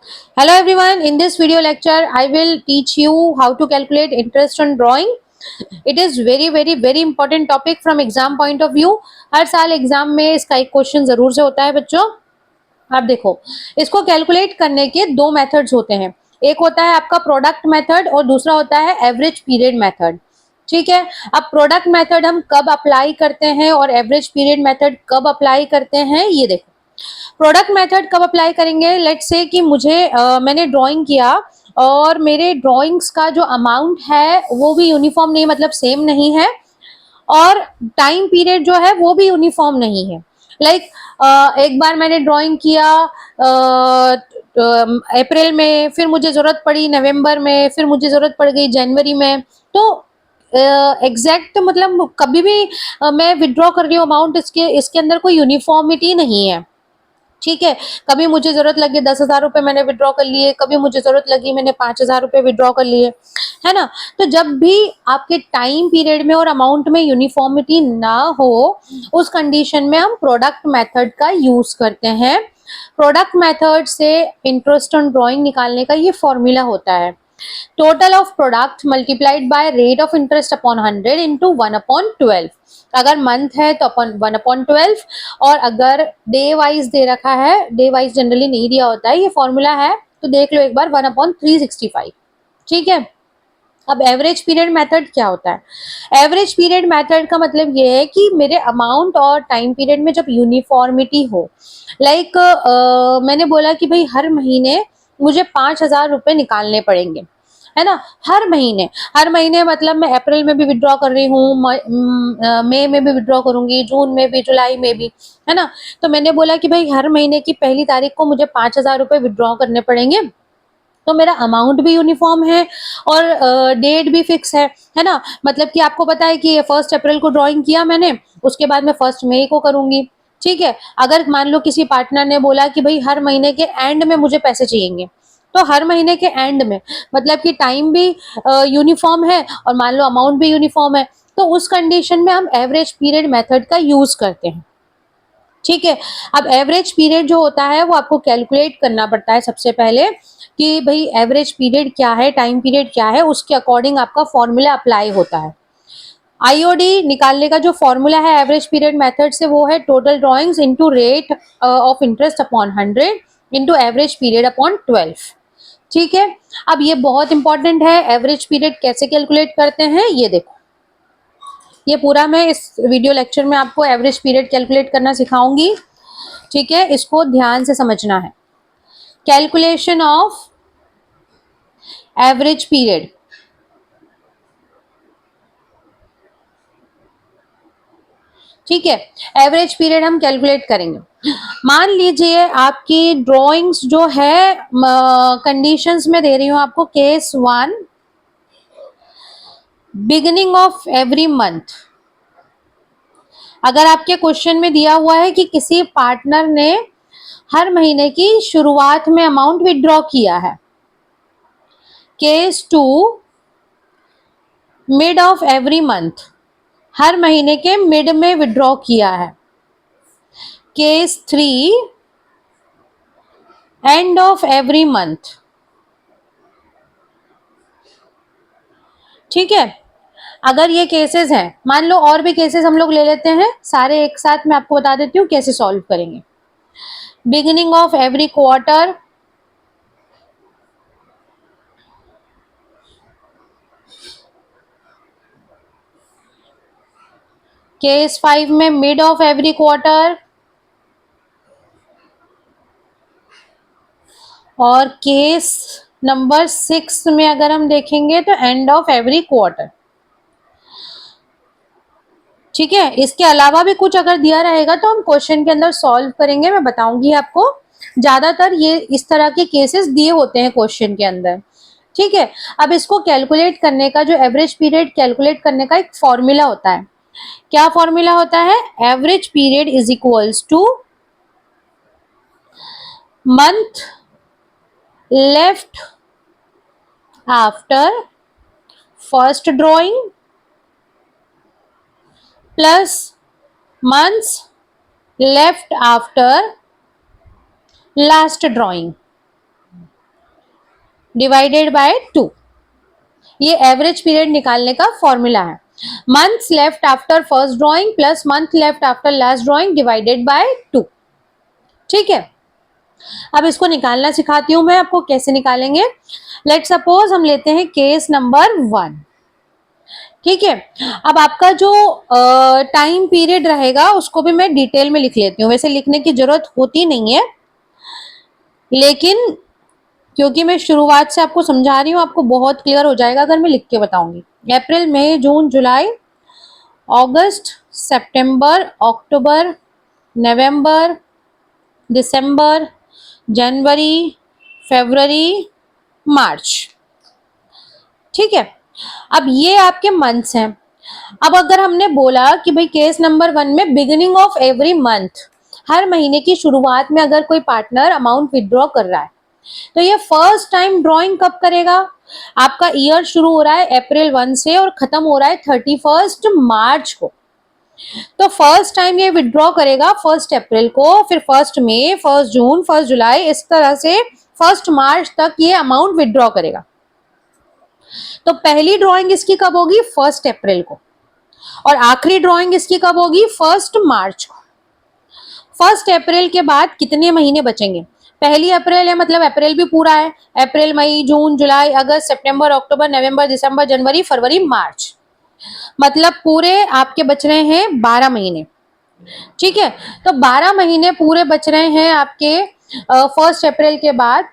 Hello everyone, in this video lecture I will teach you how to calculate interest on drawing. It is very important topic from exam point of view. हर साल exam में इसका एक question जरूर से होता है बच्चों. आप देखो, इसको कैलकुलेट करने के दो मेथड्स होते हैं. एक होता है आपका प्रोडक्ट मेथड और दूसरा होता है एवरेज पीरियड मेथड. ठीक है. अब प्रोडक्ट मेथड हम कब अप्लाई करते हैं और एवरेज पीरियड मेथड कब अप्लाई करते हैं, ये देखो. प्रोडक्ट मेथड कब अप्लाई करेंगे, लेट्स से कि मैंने ड्राइंग किया और मेरे ड्राइंग्स का जो अमाउंट है वो भी यूनिफॉर्म नहीं, मतलब सेम नहीं है, और टाइम पीरियड जो है वो भी यूनिफॉर्म नहीं है. लाइक एक बार मैंने ड्राइंग किया अप्रैल में, फिर मुझे जरूरत पड़ी नवंबर में, फिर मुझे जरूरत पड़ गई जनवरी में. तो एग्जैक्ट मतलब कभी भी मैं विड्रॉ कर रही हूँ अमाउंट, इसके इसके अंदर कोई यूनिफॉर्मिटी नहीं है. ठीक है. कभी मुझे जरूरत लगी 10,000 रुपए मैंने विड्रॉ कर लिए, कभी मुझे जरूरत लगी मैंने 5,000 रुपए विड्रॉ कर लिए, है ना. तो जब भी आपके टाइम पीरियड में और अमाउंट में यूनिफॉर्मिटी ना हो, उस कंडीशन में हम प्रोडक्ट मेथड का यूज करते हैं. प्रोडक्ट मेथड से इंटरेस्ट ऑन ड्राइंग निकालने का ये फॉर्मूला होता है. Total of product multiplied by rate of interest upon 100 into 1/12. अगर मंथ है तो अपन 1/12, और अगर डे वाइज दे रखा है, डे वाइज जनरली नहीं दिया होता है, ये फॉर्मूला है तो देख लो एक बार, 1/365. ठीक है. अब एवरेज पीरियड मेथड क्या होता है? एवरेज पीरियड मेथड का मतलब ये है कि मेरे अमाउंट और टाइम पीरियड में जब यूनिफॉर्मिटी हो. लाइक मैंने बोला कि भाई हर महीने मुझे 5,000 रुपए निकालने पड़ेंगे, है ना. हर महीने मतलब मैं अप्रैल में भी विड्रॉ कर रही हूँ, मई में भी विड्रॉ करूंगी, जून में भी, जुलाई में भी, है ना. तो मैंने बोला कि भाई हर महीने की पहली तारीख को मुझे 5,000 रुपए विड्रॉ करने पड़ेंगे. तो मेरा अमाउंट भी यूनिफॉर्म है और डेट भी फिक्स है ना. मतलब कि आपको पता है कि ये 1 अप्रैल को ड्राइंग किया मैंने, उसके बाद मैं 1 मई को करूंगी. ठीक है. अगर मान लो किसी पार्टनर ने बोला कि भाई हर महीने के एंड में मुझे पैसे चाहिए, तो हर महीने के एंड में, मतलब कि टाइम भी यूनिफॉर्म है और मान लो अमाउंट भी यूनिफॉर्म है, तो उस कंडीशन में हम एवरेज पीरियड मेथड का यूज करते हैं. ठीक है. अब एवरेज पीरियड जो होता है वो आपको कैलकुलेट करना पड़ता है सबसे पहले, कि भाई एवरेज पीरियड क्या है, टाइम पीरियड क्या है, उसके अकॉर्डिंग आपका फॉर्मूला अप्लाई होता है. आईओडी निकालने का जो फॉर्मूला है एवरेज पीरियड मेथड से, वो है total drawings into rate of interest upon 100 into average period upon 12. ठीक है. अब ये बहुत इंपॉर्टेंट है, एवरेज पीरियड कैसे कैलकुलेट करते हैं ये देखो. ये पूरा मैं इस वीडियो लेक्चर में आपको एवरेज पीरियड कैलकुलेट करना सिखाऊंगी. ठीक है. इसको ध्यान से समझना है. Calculation of average period. ठीक है. एवरेज पीरियड हम कैलकुलेट करेंगे. मान लीजिए आपकी ड्राइंग्स जो है कंडीशंस में दे रही हूं आपको. Case 1, beginning of every month. अगर आपके क्वेश्चन में दिया हुआ है कि किसी पार्टनर ने हर महीने की शुरुआत में अमाउंट विड्रॉ किया है. Case 2, mid of every month. हर महीने के मिड में विड्रॉ किया है. Case 3, end of every month. ठीक है. अगर ये केसेस हैं, मान लो और भी केसेस हम लोग ले लेते हैं, सारे एक साथ मैं आपको बता देती हूँ कैसे सॉल्व करेंगे. Beginning of every quarter. Case 5 में मिड ऑफ एवरी क्वार्टर. और केस नंबर 6 में अगर हम देखेंगे तो एंड ऑफ एवरी क्वार्टर. ठीक है. इसके अलावा भी कुछ अगर दिया रहेगा तो हम क्वेश्चन के अंदर सॉल्व करेंगे, मैं बताऊंगी आपको. ज्यादातर ये इस तरह के केसेस दिए होते हैं क्वेश्चन के अंदर. ठीक है. अब इसको कैलकुलेट करने का, जो एवरेज पीरियड कैलकुलेट करने का एक फॉर्मूला होता है. क्या फॉर्मूला होता है? Average period is equals two month left after first drawing plus months left after last drawing. Divided by 2। ये एवरेज पीरियड निकालने का फॉर्मूला है। Months left after first drawing plus month left after last drawing divided by 2। ठीक है, अब इसको निकालना सिखाती हूं मैं आपको, कैसे निकालेंगे। लेट सपोज हम लेते हैं केस नंबर 1। ठीक है, अब आपका जो टाइम पीरियड रहेगा उसको भी मैं डिटेल में लिख लेती हूँ। वैसे लिखने की जरूरत होती नहीं है, लेकिन क्योंकि मैं शुरुआत से आपको समझा रही हूँ, आपको बहुत क्लियर हो जाएगा अगर मैं लिख के बताऊंगी। अप्रैल, मई, जून, जुलाई, अगस्त, सितंबर, अक्टूबर, नवंबर, दिसंबर, जनवरी, फरवरी, मार्च। ठीक है, अब ये आपके मंथ्स हैं। अब अगर हमने बोला कि भाई केस नंबर 1 में बिगिनिंग ऑफ एवरी मंथ, हर महीने की शुरुआत में अगर कोई पार्टनर अमाउंट विड्रॉ कर रहा है, तो ये फर्स्ट टाइम ड्रॉइंग कब करेगा। आपका ईयर शुरू हो रहा है अप्रैल 1 से और खत्म हो रहा है 31 मार्च को। तो फर्स्ट टाइम ये विड्रॉ करेगा 1 अप्रैल को, फिर 1 मई, 1 जून, 1 जुलाई, इस तरह से 1 मार्च तक ये अमाउंट विड्रॉ करेगा। तो पहली ड्रॉइंग इसकी कब होगी, 1 अप्रैल को, और आखिरी ड्रॉइंग इसकी कब होगी, 1 मार्च को। 1 अप्रैल के बाद कितने महीने बचेंगे, पहली अप्रैल है मतलब अप्रैल भी पूरा है, अप्रैल, मई, जून, जुलाई, अगस्त, सितंबर, अक्टूबर, नवंबर, दिसंबर, जनवरी, फरवरी, मार्च, मतलब पूरे आपके बच रहे हैं 12 महीने। ठीक है, तो 12 महीने पूरे बच रहे हैं आपके 1 अप्रैल के बाद।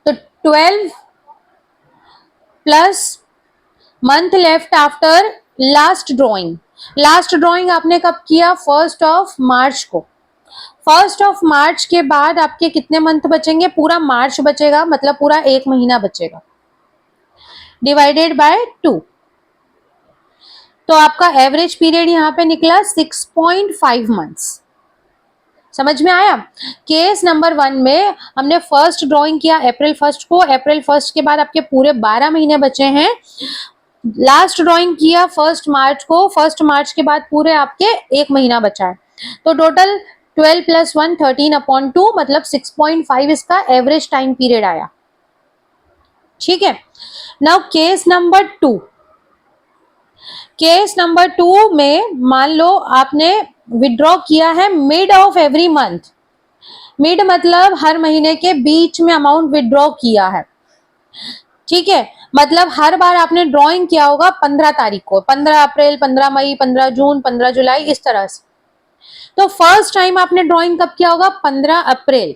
तो 12 plus month left after last drawing. Last drawing आपने कब किया, 1 मार्च को। 1 मार्च के बाद आपके कितने मंथ बचेंगे, पूरा मार्च बचेगा, मतलब पूरा 1 महीना बचेगा, डिवाइडेड बाय 2। तो आपका एवरेज पीरियड यहाँ पे निकला 6.5 मंथ्स। समझ में आया। केस नंबर 1 में हमने फर्स्ट ड्रॉइंग किया अप्रैल 1 को, अप्रैल 1 के बाद आपके पूरे 12 महीने बचे हैं। लास्ट ड्रॉइंग किया 1 मार्च को, 1 मार्च के बाद पूरे आपके 1 महीना बचा है। तो टोटल 12 प्लस 1 13/2, मतलब 6.5 इसका एवरेज टाइम पीरियड आया। ठीक है, now case number 2। Case number 2 में मान लो आपने विड्रॉ किया है mid of every month. Mid मतलब हर महीने के बीच में अमाउंट विड्रॉ किया है। ठीक है, मतलब हर बार आपने ड्रॉइंग किया होगा 15 तारीख को, 15 अप्रैल, 15 मई, 15 जून, 15 जुलाई, इस तरह से। तो फर्स्ट टाइम आपने ड्रॉइंग कब किया होगा, 15 अप्रैल।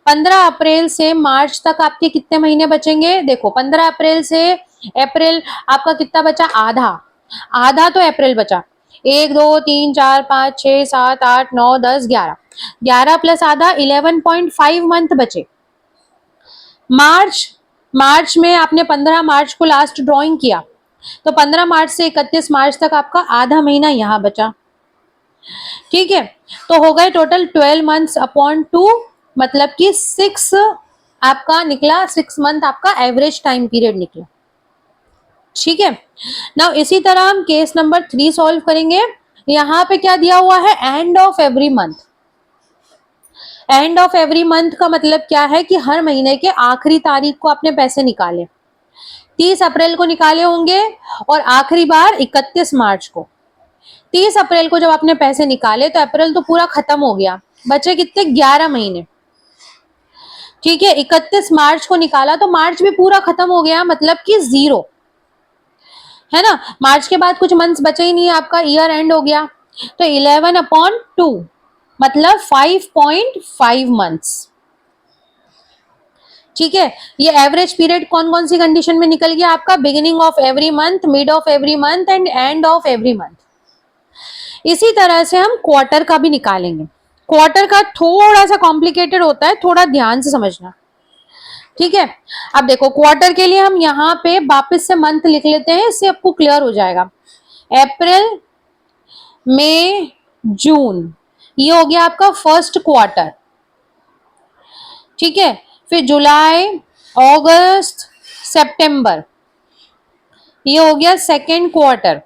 15 अप्रैल से मार्च तक आपके कितने महीने बचेंगे, देखो 15 अप्रैल से अप्रैल आपका कितना बचा, आधा। आधा तो अप्रैल बचा, 1 2 3 4 5 6 7 8 9 10 11, 11 प्लस आधा 11.5 मंथ बचे। मार्च, मार्च में आपने 15 मार्च को लास्ट ड्रॉइंग किया, तो 15 मार्च से 31 मार्च तक आपका आधा महीना यहाँ बचा। ठीक है, तो हो गए टोटल 12 मंथ्स अपॉन 2, मतलब कि 6 आपका निकला, 6 मंथ आपका एवरेज टाइम पीरियड निकला। ठीक है, नाउ इसी तरह हम केस नंबर 3 सॉल्व करेंगे। यहाँ पे क्या दिया हुआ है, and of every month. And of every month का मतलब क्या है कि हर महीने के आखिरी तारीख को आपने पैसे निकाले। 30 अप्रैल को निकाले होंगे और आखिरी बार 31 मार्च को। 30 अप्रैल को जब आपने पैसे निकाले तो अप्रैल तो पूरा खत्म हो गया, बचे कितने, 11 महीने। ठीक है, 31 मार्च को निकाला तो मार्च भी पूरा खत्म हो गया, मतलब कि 0 है ना। मार्च के बाद कुछ मंथ्स बचे ही नहीं, आपका ईयर एंड हो गया। तो 11/2 मतलब 5.5 मंथ्स। ठीक है, ये एवरेज पीरियड कौन कौन सी कंडीशन में निकल गया आपका, beginning of every month, mid of every month and and of every month. इसी तरह से हम क्वार्टर का भी निकालेंगे। क्वार्टर का थोड़ा सा कॉम्प्लिकेटेड होता है, थोड़ा ध्यान से समझना। ठीक है, अब देखो क्वार्टर के लिए हम यहाँ पे वापस से मंथ लिख लेते हैं, इससे आपको क्लियर हो जाएगा। अप्रैल, मई, जून, ये हो गया आपका फर्स्ट क्वार्टर। ठीक है, फिर जुलाई, अगस्त, सितंबर, ये हो गया सेकेंड क्वार्टर।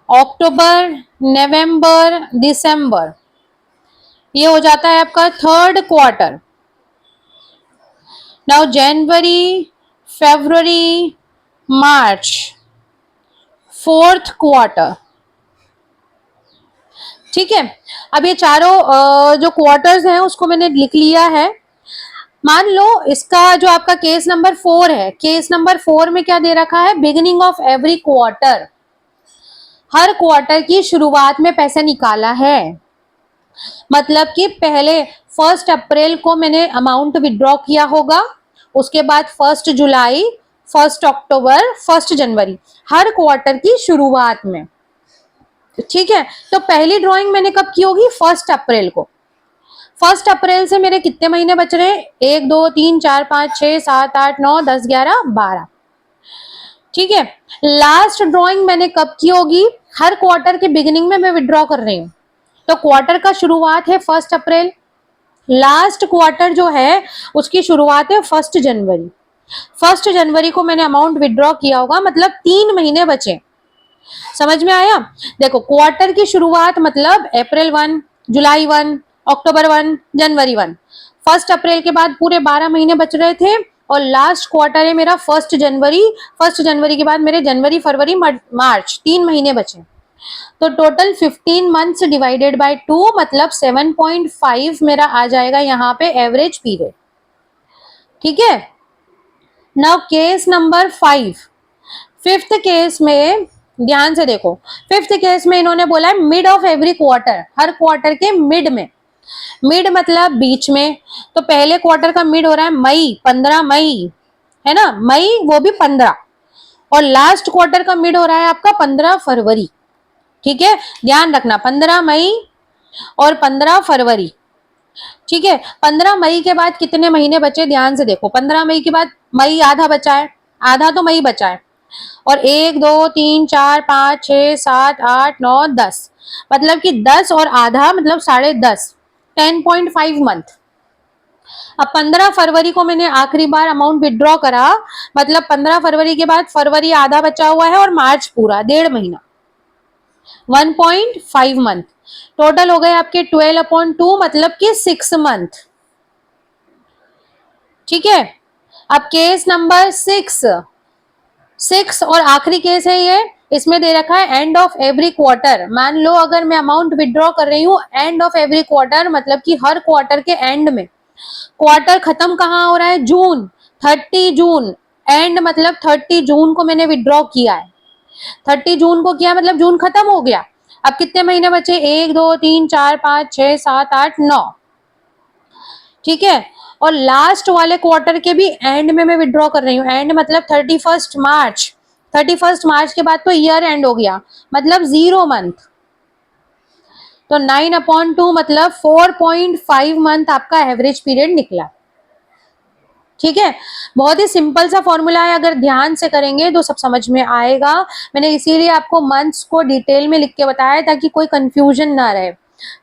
अक्टूबर, नवंबर, दिसंबर, ये हो जाता है आपका थर्ड क्वार्टर। नाउ जनवरी, फेब्रुवरी, मार्च, फोर्थ क्वार्टर। ठीक है, अब ये चारों जो क्वार्टर्स हैं उसको मैंने लिख लिया है। मान लो इसका जो आपका केस नंबर 4 है, केस नंबर 4 में क्या दे रखा है, beginning of every quarter, her quarter की शुरुआत में पैसा निकाला है। मतलब कि पहले 1 अप्रैल को मैंने अमाउंट विड्रॉ किया होगा, उसके बाद 1 जुलाई, 1 अक्टूबर, 1 जनवरी, हर क्वार्टर की शुरुआत में। ठीक है, तो पहली ड्राइंग मैंने कब की होगी, 1 अप्रैल को। 1 अप्रैल से मेरे कितने महीने बच रहे हैं, 1 2 3 4 5 6 7 8 9 10 11 12। ठीक है, लास्ट ड्राइंग मैंने कब की होगी, हर क्वार्टर के बिगिनिंग में मैं विड्रॉ कर रही हूँ, तो क्वार्टर का शुरुआत है 1 अप्रैल, लास्ट क्वार्टर जो है उसकी शुरुआत है 1 जनवरी। 1 जनवरी को मैंने अमाउंट विड्रॉ किया होगा, मतलब 3 महीने बचे। समझ में आया? देखो, क्वार्टर की शुरुआत मतलब अप्रैल 1, जुलाई 1, अक्टूबर 1, जनवरी 1। 1 अप्रैल के बाद पूरे 12 महीने बच रहे थे, और लास्ट क्वार्टर है मेरा 1 जनवरी। 1 जनवरी के बाद मेरे जनवरी, फरवरी, मार्च 3 महीने बचे। तो टोटल 15 मंथ्स डिवाइडेड बाय 2 मतलब 7.5 मेरा आ जाएगा यहाँ पे एवरेज पीरियड। ठीक है, now case number 5, fifth case में ध्यान से देखो। फिफ्थ केस में इन्होंने बोला है mid of every quarter, her quarter के मिड में। मिड मतलब बीच में, तो पहले क्वार्टर का मिड हो रहा है मई, 15 मई, है ना, मई वो भी 15, और लास्ट क्वार्टर का मिड हो रहा है आपका 15 फरवरी। ठीक है, ध्यान रखना, 15 मई और 15 फरवरी। ठीक है, 15 मई के बाद कितने महीने बचे, ध्यान से देखो। 15 मई के बाद मई आधा बचा है, आधा तो मई बचा है, और 1 2 3 4 5 6 7 8 9 10, मतलब कि 10 और आधा मतलब 10.5, 10.5 मंथ। अब 15 फरवरी को मैंने आखिरी बार अमाउंट विड्रॉ करा, मतलब 15 फरवरी के बाद फरवरी आधा बचा हुआ है और मार्च पूरा 1.5 महीना, 1.5 मंथ। टोटल हो गए आपके 12/2 मतलब कि 6 मंथ। ठीक है, अब केस नंबर 6 और आखिरी केस है ये, इसमें दे रखा है एंड ऑफ एवरी क्वार्टर। मान लो अगर मैं अमाउंट विड्रॉ कर रही हूँ एंड ऑफ एवरी क्वार्टर, मतलब कि हर क्वार्टर के एंड में। क्वार्टर खत्म कहाँ हो रहा है, जून, 30 जून, एंड मतलब 30 जून को मैंने विड्रॉ किया है। 30 जून को किया मतलब जून खत्म हो गया। अब कितने महीने बचे, 1 2 3 4 5 6 7 8 9। ठीक है, और लास्ट वाले क्वार्टर के भी एंड में मैं विड्रॉ कर रही हूँ। एंड मतलब 31 मार्च, 31 मार्च के बाद तो ईयर एंड हो गया, मतलब 0 मंथ। तो 9/2 मतलब 4.5 मंथ आपका एवरेज पीरियड निकला। ठीक है, बहुत ही सिंपल सा फॉर्मूला है, अगर ध्यान से करेंगे तो सब समझ में आएगा। मैंने इसीलिए आपको मंथ्स को डिटेल में लिख के बताया ताकि कोई कंफ्यूजन ना रहे।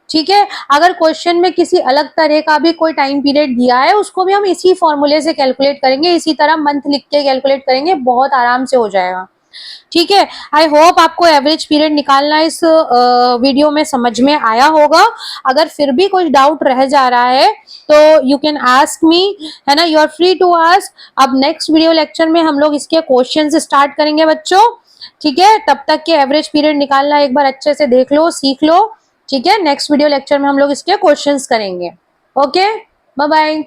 ठीक है, अगर क्वेश्चन में किसी अलग तरह का भी कोई टाइम पीरियड दिया है उसको भी हम इसी फॉर्मूले से कैलकुलेट करेंगे, इसी तरह मंथ लिख के कैलकुलेट करेंगे, बहुत आराम से हो जाएगा। ठीक है, आई होप आपको एवरेज पीरियड निकालना इस वीडियो में समझ में आया होगा। अगर फिर भी कुछ डाउट रह जा रहा है तो यू कैन आस्क मी, है ना, you are free to ask. अब नेक्स्ट वीडियो लेक्चर में हम लोग इसके क्वेश्चन स्टार्ट करेंगे बच्चों। ठीक है, तब तक के एवरेज पीरियड निकालना एक बार अच्छे से देख लो, सीख लो। ठीक है, नेक्स्ट वीडियो लेक्चर में हम लोग इसके क्वेश्चंस करेंगे। Okay, bye bye.